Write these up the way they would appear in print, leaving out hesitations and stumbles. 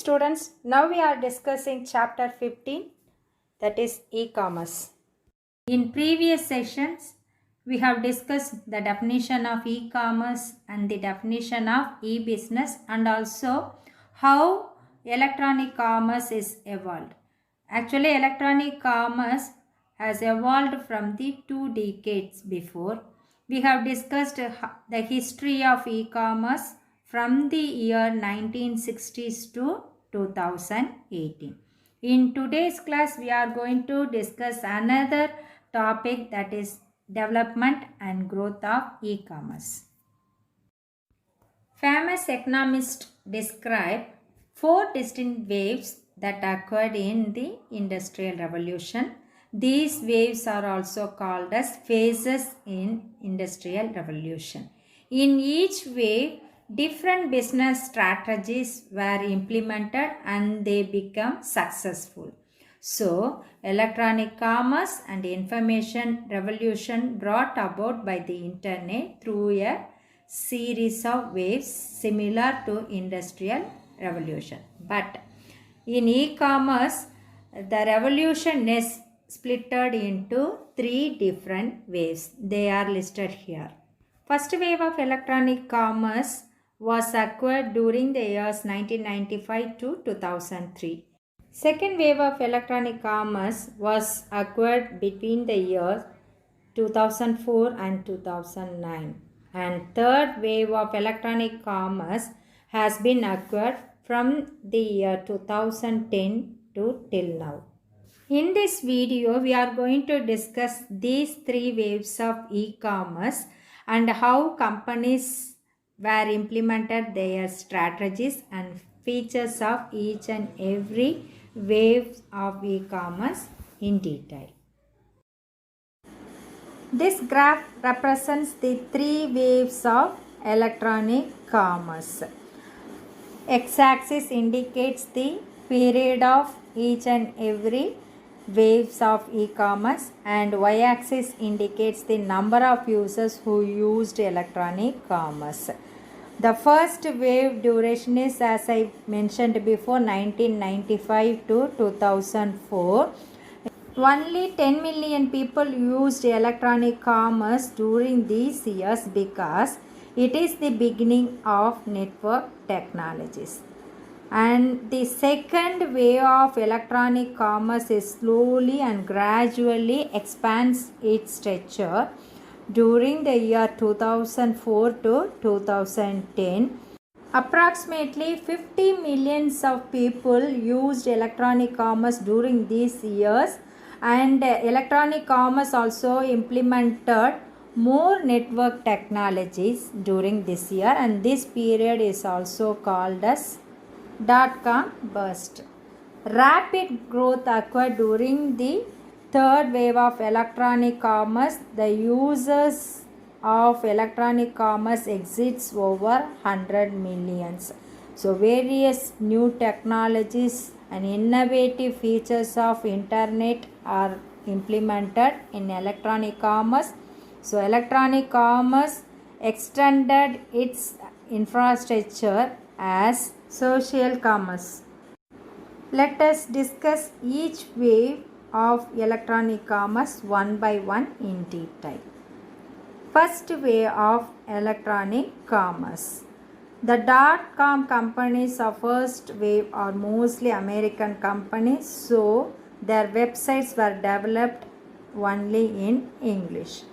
students, now we are discussing chapter 15, that is e-commerce. In previous sessions, we have discussed the definition of e-commerce and the definition of e-business and also how electronic commerce is evolved. Actually, electronic commerce has evolved from the 2 decades before. We have discussed the history of e-commerce from the year 1960s to 2018. In today's class, we are going to discuss another topic, that is development and growth of e-commerce. Famous economists describe 4 distinct waves that occurred in the Industrial Revolution. These waves are also called as phases in Industrial Revolution. In each wave, different business strategies were implemented and they become successful. So, electronic commerce and information revolution brought about by the internet through a series of waves similar to Industrial Revolution. But in e-commerce, the revolution is splitted into 3 different waves. They are listed here. First wave of electronic commerce was occurred during the years 1995 to 2003. Second wave of electronic commerce was occurred between the years 2004 and 2009. And third wave of electronic commerce has been occurred from the year 2010 to till now. In this video, we are going to discuss these 3 waves of e-commerce and how companies were implemented their strategies and features of each and every wave of e-commerce in detail. This graph represents the 3 waves of electronic commerce. X-axis indicates the period of each and every waves of e-commerce and y-axis indicates the number of users who used electronic commerce. The first wave duration is, as I mentioned before, 1995 to 2004. Only 10 million people used electronic commerce during these years because it is the beginning of network technologies. And the second wave of electronic commerce is slowly and gradually expands its stature during the year 2004 to 2010. Approximately 50 millions of people used electronic commerce during these years, and electronic commerce also implemented more network technologies during this year, and this period is also called as dot-com burst. Rapid growth occurred during the third wave of electronic commerce. The users of electronic commerce exceeds over 100 millions. So various new technologies and innovative features of internet are implemented in electronic commerce. So electronic commerce extended its infrastructure as social commerce. Let us discuss each wave of electronic commerce one by one in detail. First wave of electronic commerce. The dot-com companies of first wave are mostly American companies, so their websites were developed only in English.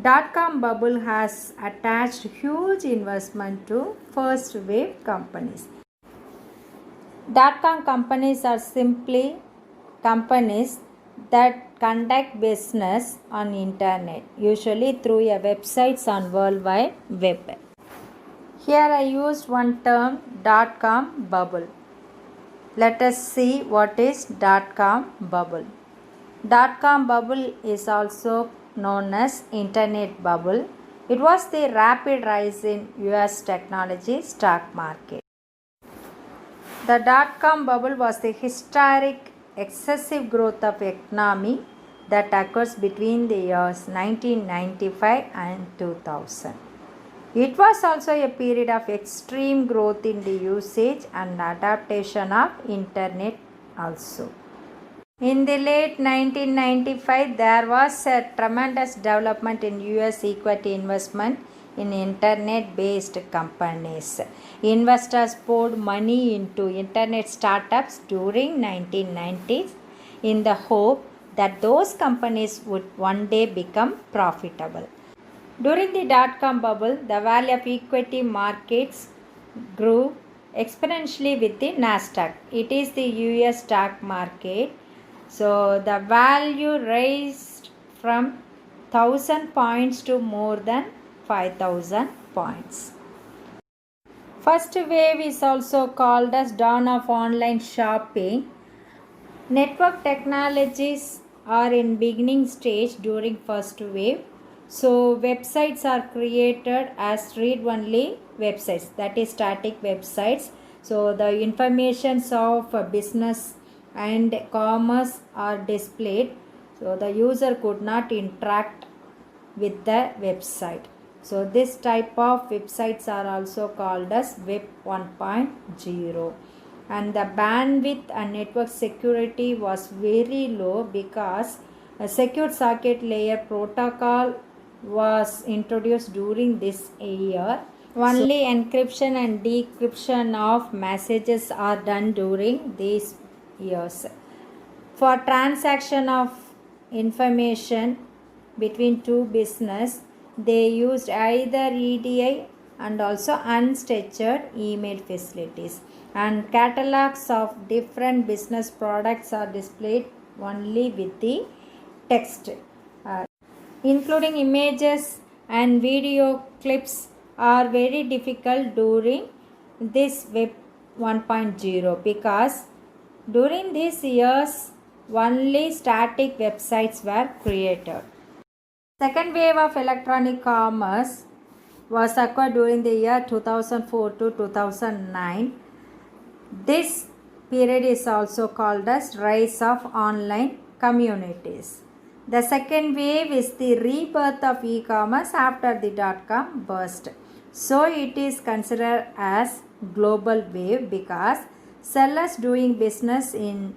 Dot-com bubble has attached huge investment to first wave companies. Dot-com companies are simply companies that conduct business on internet, usually through a websites on World Wide Web. Here I used one term, dot-com bubble. Let us see what is dot-com bubble. Dot-com bubble is also known as internet bubble. It was the rapid rise in US technology stock market. The dot-com bubble was the historic excessive growth of economy that occurs between the years 1995 and 2000. It was also a period of extreme growth in the usage and adaptation of internet also. In the late 1995, there was a tremendous development in US equity investment in internet-based companies. Investors poured money into internet startups during 1990s in the hope that those companies would one day become profitable. During the dot-com bubble, the value of equity markets grew exponentially with the Nasdaq. It is the US stock market. So the value raised from 1000 points to more than 5000 points. First wave is also called as dawn of online shopping. Network technologies are in beginning stage during first wave. So websites are created as read only websites, that is static websites. So the informations of business and commerce are displayed. So the user could not interact with the website. So this type of websites are also called as Web 1.0. And the bandwidth and network security was very low because a secure socket layer protocol was introduced during this year. Only encryption and decryption of messages are done during these years. For transaction of information between two business, they used either EDI and also unstructured email facilities, and catalogs of different business products are displayed only with the text, including images and video clips are very difficult during this Web 1.0 because during these years only static websites were created. Second wave of electronic commerce was occurred during the year 2004 to 2009. This period is also called as rise of online communities. The second wave is the rebirth of e-commerce after the dot-com burst. So it is considered as global wave because sellers doing business in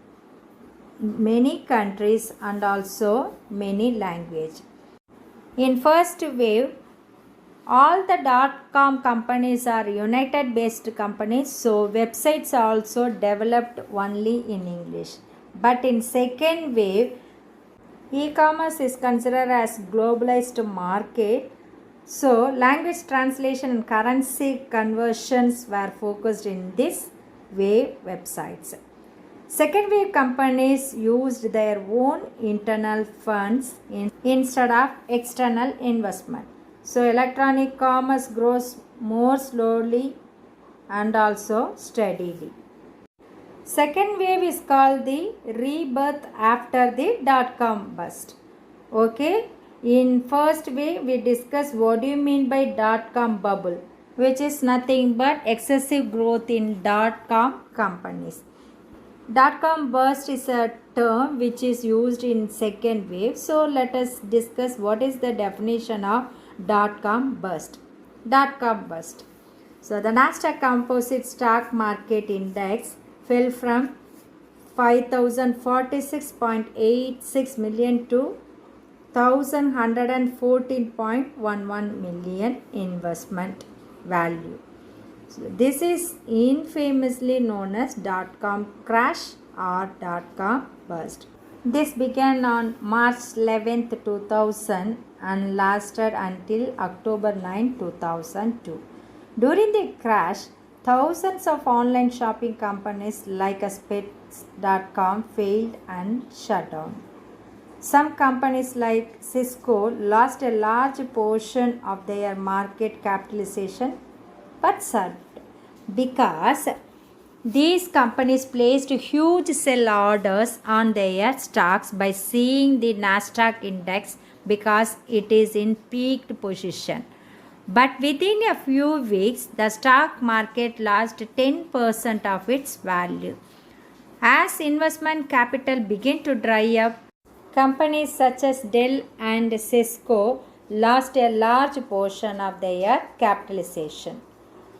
many countries and also many languages. In first wave, all the dot-com companies are United-based companies, so websites are also developed only in English. But in second wave, e-commerce is considered as globalized market, so language translation and currency conversions were focused in this wave websites. Second wave companies used their own internal funds instead of external investment. So electronic commerce grows more slowly and also steadily. Second wave is called the rebirth after the dot-com bust. Okay, in first wave we discussed what do you mean by dot-com bubble, which is nothing but excessive growth in dot-com companies. Dot-com burst is a term which is used in second wave. So let us discuss what is the definition of dot-com burst. Dot-com burst. So the Nasdaq Composite Stock Market Index fell from 5,046.86 million to 1,114.11 million investment value. So this is infamously known as dot-com crash or dot-com burst. This began on March 11, 2000 and lasted until October 9, 2002. During the crash, thousands of online shopping companies like Pets.com failed and shut down. Some companies like Cisco lost a large portion of their market capitalization but survived because these companies placed huge sell orders on their stocks by seeing the Nasdaq index because it is in peaked position. But within a few weeks, the stock market lost 10% of its value. As investment capital began to dry up, companies such as Dell and Cisco lost a large portion of their capitalization.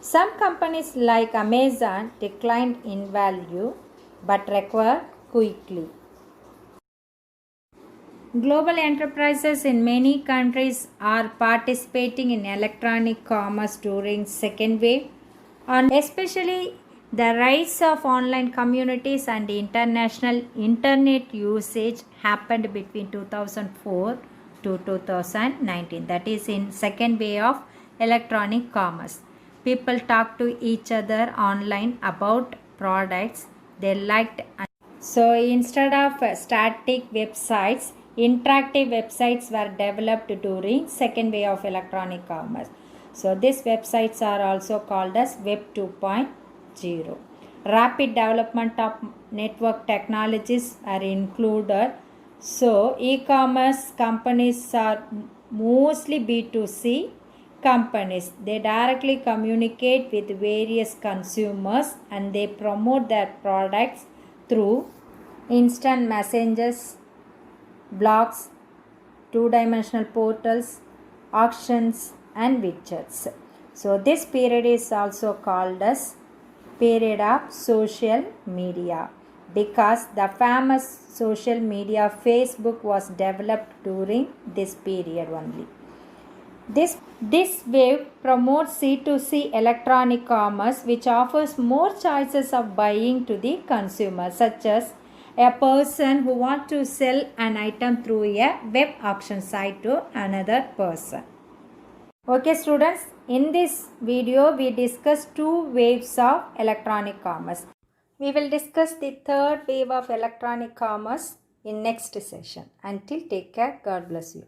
Some companies like Amazon declined in value but recovered quickly. Global enterprises in many countries are participating in electronic commerce during second wave, and especially the rise of online communities and international internet usage happened between 2004 to 2019, that is in second wave of electronic commerce. People talk to each other online about products they liked. So instead of static websites, interactive websites were developed during second wave of electronic commerce. So these websites are also called as Web 2.0. Rapid development of network technologies are included. So e-commerce companies are mostly B2C companies. They directly communicate with various consumers and they promote their products through instant messengers, blogs, two-dimensional portals, auctions, and widgets. So this period is also called as period of social media because the famous social media Facebook was developed during this period only. This wave promotes C2C electronic commerce, which offers more choices of buying to the consumer, such as a person who wants to sell an item through a web auction site to another person. Okay students, in this video we discussed two waves of electronic commerce. We will discuss the third wave of electronic commerce in next session. Until take care, God bless you.